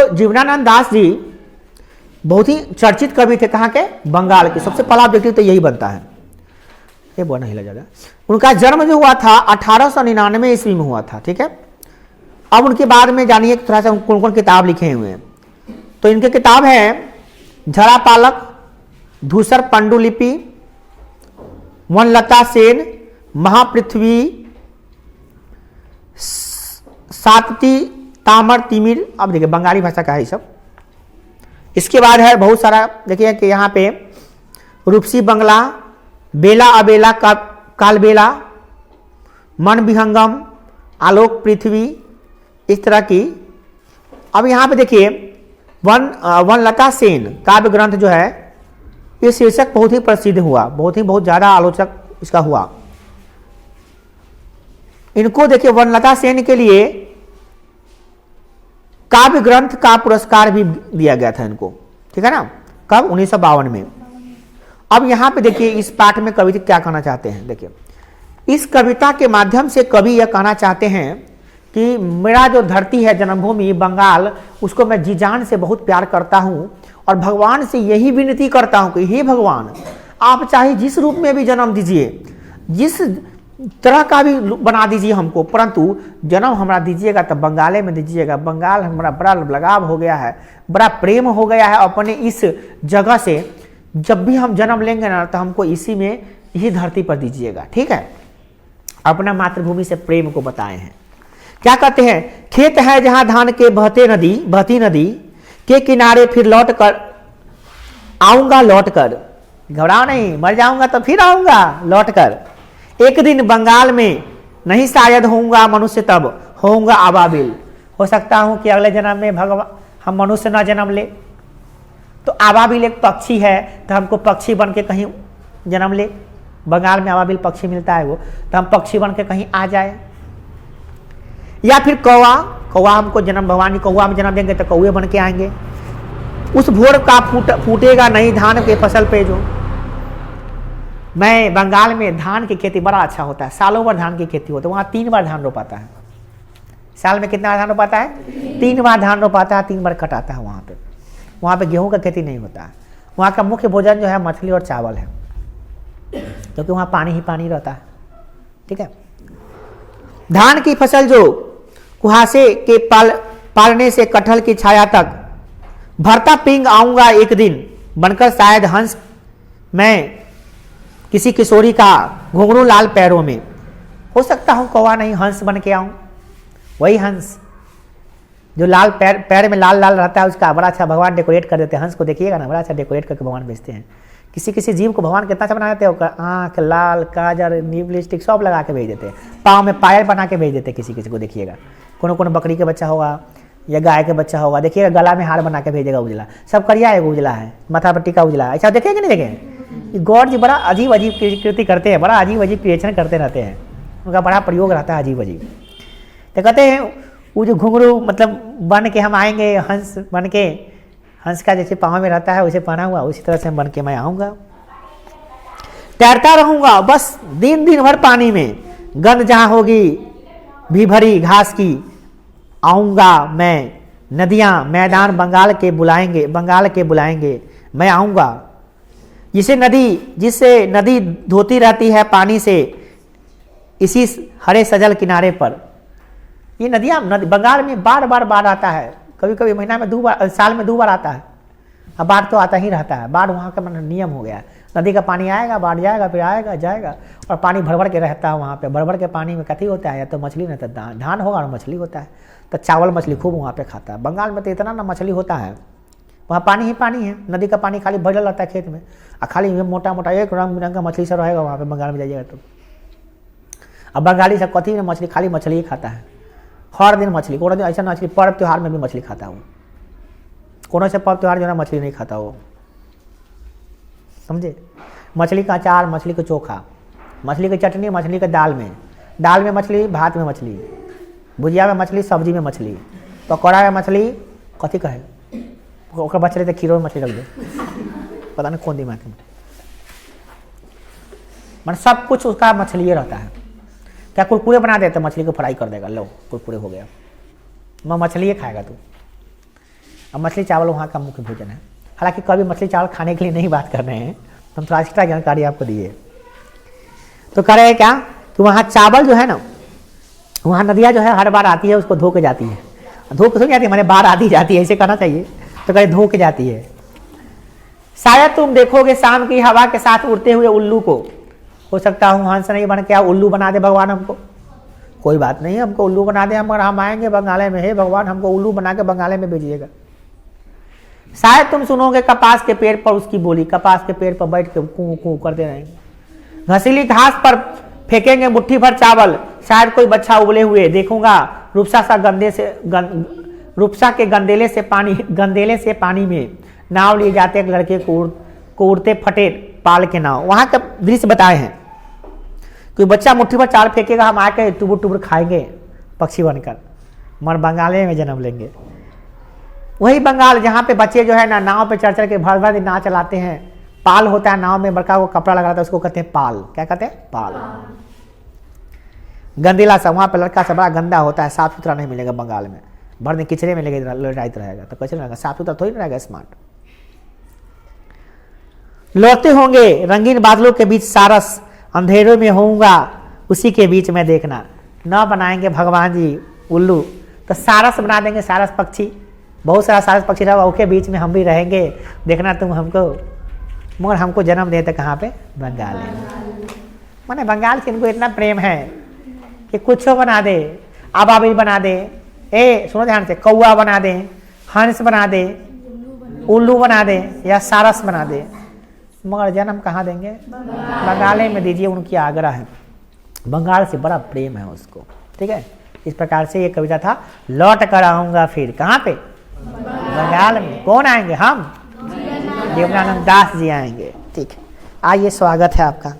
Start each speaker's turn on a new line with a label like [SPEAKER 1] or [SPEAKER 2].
[SPEAKER 1] जीवनानंद दास जी बहुत ही चर्चित कवि थे, कहाँ के, बंगाल के। सबसे पहला ऑब्जेक्टिव तो यही बनता है, ये बोलना हिला ज़्यादा। उनका जन्म जो हुआ था 1899 ईस्वी में हुआ था, ठीक है। अब उनके बाद में जानिए थोड़ा सा कौन कौन किताब लिखे हुए हैं। तो इनके किताब है झरा पालक, धूसर पांडुलिपि, वनलता सेन, महापृथ्वी, सातती तामर तिमिर। अब देखिए बंगाली भाषा का है ये सब। इसके बाद है बहुत सारा, देखिए कि यहाँ पे रूपसी बंगला, बेला अबेला कालबेला, मन विहंगम, आलोक पृथ्वी, इस तरह की। अब यहाँ पे देखिए वनलता सेन काव्य ग्रंथ जो है, ये शीर्षक बहुत ही प्रसिद्ध हुआ, बहुत ज़्यादा आलोचक इसका हुआ। इनको देखिए वनलता सेन के लिए काव्य ग्रंथ का पुरस्कार भी दिया गया था इनको, ठीक है ना, कब, 1952 में। अब यहाँ पे देखिए इस पाठ में कवि क्या कहना चाहते हैं। देखिए इस कविता के माध्यम से कवि यह कहना चाहते हैं कि मेरा जो धरती है, जन्मभूमि बंगाल, उसको मैं जी जान से बहुत प्यार करता हूँ और भगवान से यही विनती करता हूँ कि हे भगवान, आप चाहे जिस रूप में भी जन्म दीजिए, जिस तरह का भी बना दीजिए हमको, परंतु जन्म हमारा दीजिएगा तो बंगाले में दीजिएगा। बंगाल हमारा बड़ा लगाव हो गया है, बड़ा प्रेम हो गया है अपने इस जगह से। जब भी हम जन्म लेंगे ना तो हमको इसी में, इसी धरती पर दीजिएगा, ठीक है। अपना मातृभूमि से प्रेम को बताए हैं। क्या कहते हैं, खेत है जहां धान के बहती नदी के किनारे फिर लौट कर आऊंगा, लौट कर, घबराओ नहीं, मर जाऊंगा तो फिर आऊंगा लौट कर। एक दिन बंगाल में नहीं शायद होऊंगा मनुष्य, तब होऊंगा आबाबिल। हो सकता हूं कि अगले जन्म में भगवान हम मनुष्य ना जन्म ले, तो आबाबिल एक पक्षी है, तो हमको पक्षी बन के कहीं जन्म ले। बंगाल में आबाबिल पक्षी मिलता है वो, तो हम पक्षी बन के कहीं आ जाए। या फिर कौवा हमको जन्म, भगवान कौवा में जन्म देंगे तो कौवे बन के आएंगे। उस भोर का फूटेगा नहीं धान के फसल पे जो। मैं बंगाल में धान की खेती बड़ा अच्छा होता है, सालों भर धान की खेती होती है। वहाँ 3 बार धान रोपाता है, साल में कितना धान रोपाता है, 3 बार धान रोपाता है, 3 बार कटाता है। वहाँ पे गेहूं का खेती नहीं होता है। वहाँ का मुख्य भोजन जो है मछली और चावल है, क्योंकि वहाँ पानी ही पानी रहता है, ठीक है। धान की फसल जो कुहासे के पालने से कटहल की छाया तक, भरता पिंग आऊंगा एक दिन बनकर शायद हंस, मैं किसी किशोरी का घुंघरू लाल पैरों में। हो सकता हूं कौवा नहीं, हंस बन के आऊं, वही हंस जो लाल पैर में लाल लाल रहता है, उसका बड़ा अच्छा भगवान डेकोरेट कर देते हैं। हंस को देखिएगा ना, बड़ा अच्छा डेकोरेट करके भगवान बेचते हैं। किसी जीव को भगवान कितना अच्छा बना देते हैं, आँख, लाल, काजर, लिपस्टिक सब लगा के भेज देते हैं, पाँव में पायल बना के भेज देते हैं। किसी को देखिएगा, कोनो बकरी के बच्चा होगा या गाय के बच्चा होगा, देखिएगा गला में हार बना के भेजेगा उजला, सब करिया है उजला है, माथा पर टीका उजला है। ऐसा देखेंगे नहीं देखें, गॉड जी बड़ा अजीब कृति करते हैं, बड़ा अजीब क्रिएशन करते रहते हैं, उनका बड़ा प्रयोग रहता है अजीब। तो कहते हैं वो जो घुंघरू मतलब बन के हम आएंगे, हंस बन के, हंस का जैसे पाँव में रहता है वैसे पहना हुआ, उसी तरह से बन के मैं आऊँगा, तैरता रहूँगा बस दिन भर पानी में, गंध जहाँ होगी भी भरी घास की, आऊँगा मैं, नदियाँ मैदान बंगाल के बुलाएंगे, मैं आऊँगा। जिससे नदी धोती रहती है पानी से, इसी हरे सजल किनारे पर। ये नदियाँ बंगाल में बाढ़ आता है, कभी महीना में 2 बार, साल में 2 बार आता है। अब बाढ़ तो आता ही रहता है, बाढ़ वहाँ का नियम हो गया है। नदी का पानी आएगा, बाढ़ जाएगा, फिर आएगा जाएगा, और पानी भर के रहता है वहाँ पे। भर के पानी में कथी होता है, या तो मछली नहीं तो धान होगा और मछली होता है, तो चावल मछली खूब वहाँ पे खाता है। बंगाल में तो इतना ना मछली होता है, वहाँ पानी ही पानी है, नदी का पानी खाली भरल रहता है खेत में, और खाली मोटा एक रंग बिरंग का मछली सब रहेगा वहाँ पे बंगाल में जाइएगा तो। अब बंगाली सब कथी में मछली, खाली मछली ही खाता है, हर दिन मछली। कोनो दिन ऐसा मछली पर्व त्यौहार में भी मछली खाता हूँ, कोनो से पर्व त्यौहार जो है मछली नहीं खाता हो, समझे। मछली का अचार, मछली का चोखा, मछली की चटनी, मछली के दाल में मछली, भात में मछली, भुजिया में मछली, सब्जी में मछली, पकौड़ा में मछली, कथी कहे ओकर बचले तो खीरो में मछली रख दे, पता नहीं कौन दिमाग में, मतलब सब कुछ उसका मछली रहता है। क्या कुरकुरे बना देते, मछली को फ्राई कर देगा, लो कुरकुरे हो गया, मैं मछली खाएगा तू। अब मछली चावल वहाँ का मुख्य भोजन है। हालांकि कभी मछली चावल खाने के लिए नहीं बात कर रहे हैं, हम थोड़ा एक्स्ट्रा जानकारी आपको दिए। तो कह रहे हैं क्या कि वहाँ चावल जो है ना, वहाँ नदियाँ जो है हर बार आती है उसको धो के जाती है, धो के जाती है मैंने बार आती जाती है, ऐसे कहना चाहिए। तो कहे धो के जाती है। शायद तुम देखोगे शाम की हवा के साथ उड़ते हुए उल्लू को, हो सकता हूँ हंस नहीं बन के उल्लू बना दे भगवान हमको। कोई बात नहीं, हमको उल्लू बना दे, हम आएंगे बंगाले में, हे भगवान हमको उल्लू बना के बंगाले में भेजिएगा। शायद तुम सुनोगे कपास के पेड़ पर उसकी बोली, कपास के पेड़ पर बैठ के कूं कूं करते रहेंगे। घसीली घास पर फेंकेंगे मुट्ठी भर चावल, शायद कोई बच्चा उबले हुए देखूंगा। रूपसा के गंदेले से पानी में नाव लिए जाते एक लड़के को उड़ते फटे पाल के नाव। वहां का दृश्य बताए हैं, कोई बच्चा मुट्ठी भर चावल फेंकेगा, हम आके टुबुर टुबुर खाएंगे पक्षी बनकर, मर बंगाले में जन्म लेंगे। वही बंगाल जहाँ पे बच्चे जो है ना नाव पे चढ़ चढ़ के भर भर दिन नाव चलाते हैं। पाल होता है नाव में, बड़का वो कपड़ा लगा रहता है, उसको कहते हैं पाल। क्या कहते हैं? पाल। गंदीला सा, वहाँ पे लड़का सा बड़ा गंदा होता है, साफ सुथरा नहीं मिलेगा बंगाल में, भर दिन किचड़े में लड़ाइत रहेगा, तो कैसे रहेगा? साफ सुथरा थोड़ी रहेगा, स्मार्ट। लौटते होंगे रंगीन बादलों के बीच सारस, अंधेरों में होऊंगा उसी के बीच में देखना। न बनाएंगे भगवान जी उल्लू तो सारस बना देंगे, सारस पक्षी, बहुत सारा सारस पक्षी रहा, उसके बीच में हम भी रहेंगे, देखना तुम हमको। मगर हमको जन्म देते कहाँ पे? बंगाल में। माने बंगाल से इनको इतना प्रेम है कि कुछ बना दे, आबाबिल बना दे, सुनो ध्यान से, कौआ बना दे, हंस बना दे, उल्लू बना दे या सारस बना दे, मगर जन्म कहाँ देंगे? बंगाले में दीजिए, उनकी आग्रह है, बंगाल से बड़ा प्रेम है उसको। ठीक है, इस प्रकार से ये कविता था। लौट कर आऊंगा फिर, कहाँ पे? बंगाल में। कौन आएंगे? हम, जीवनानंद दास जी आएंगे। ठीक है, आइए, स्वागत है आपका।